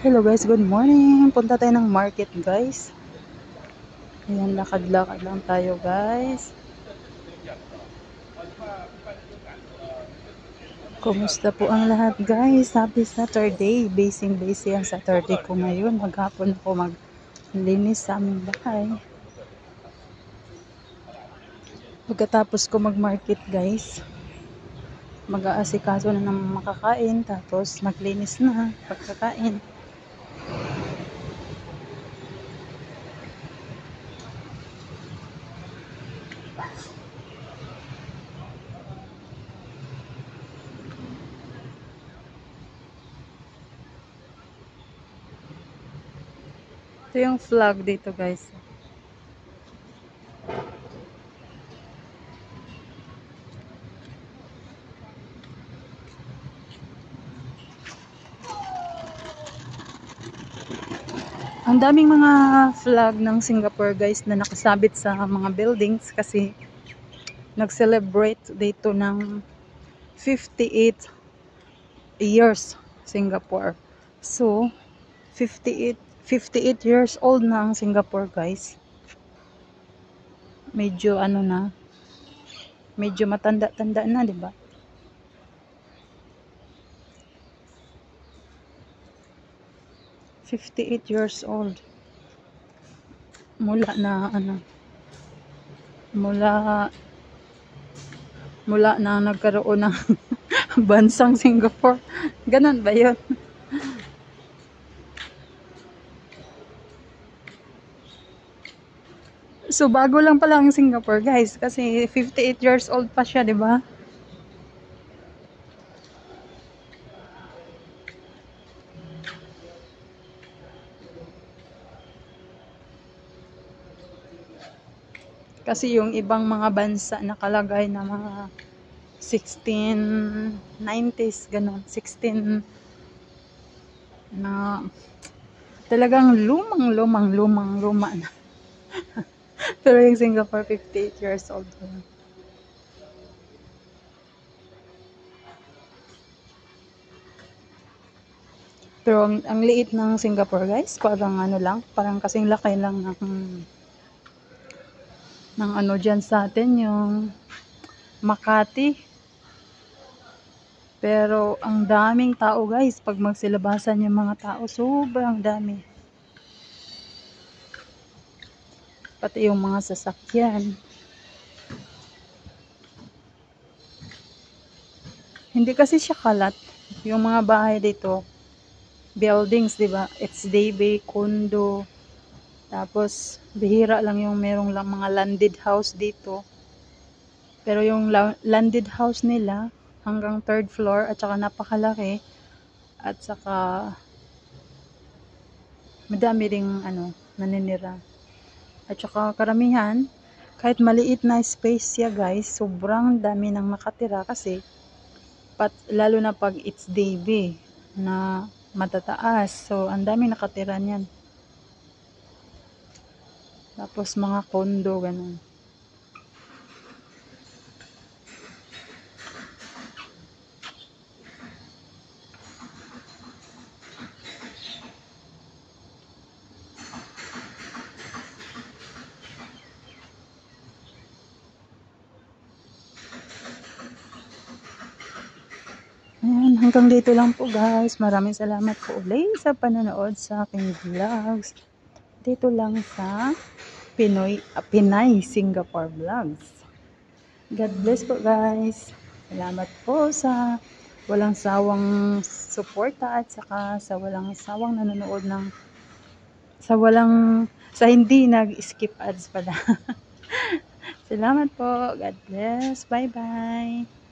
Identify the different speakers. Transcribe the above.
Speaker 1: Hello guys, good morning. Punta tayo ng market guys. Ayan, lakad-lakad lang tayo guys. Kumusta po ang lahat guys? Happy Saturday. Busy ang Saturday ko ngayon. Maghapon ako maglinis sa aming bahay. Pagkatapos ko mag-market guys, mag-aasikaso na ng makakain, tapos maglinis na pagkakain. Ito yung flag dito guys. Ang daming mga flag ng Singapore guys na nakasabit sa mga buildings kasi nag-celebrate dito ng 58 years Singapore. So, 58 years old na ang Singapore guys. Medyo ano na, medyo matanda-tanda na, 'di ba? '58 years old. Mula na ano, mula na nagkaroon ng bansang Singapore. Ganun ba 'yun? So bago lang pala ang Singapore guys kasi 58 years old pa siya, 'di ba? Kasi yung ibang mga bansa nakalagay na mga 1690s ganun, 16 na talagang luma na. Pero yung Singapore 58 years old. Pero ang liit ng Singapore guys, parang ano lang, parang kasing laki lang ng ano dyan sa atin, yung Makati. Pero ang daming tao guys, pag magsilabasan yung mga tao, sobrang dami. Pati yung mga sasakyan. Hindi kasi siya kalat. Yung mga bahay dito, buildings, di ba? It's Day condo. Tapos, bihira lang yung merong lang mga landed house dito. Pero yung landed house nila, hanggang 3rd floor, at saka napakalaki. At saka, madami ring ano, naninira. At saka karamihan, kahit maliit na space siya guys, sobrang dami nang nakatira kasi lalo na pag it's DB na matataas. So, ang dami nakatira niyan. Tapos mga condo, ganun. Ayan, hanggang dito lang po guys. Maraming salamat po ulit sa panonood sa aking vlogs. Dito lang sa Pinay Singapore Vlogs. God bless po guys. Salamat po sa walang sawang suporta at saka sa walang sawang nanonood ng sa hindi nag-skip ads pala. Salamat po. God bless. Bye bye.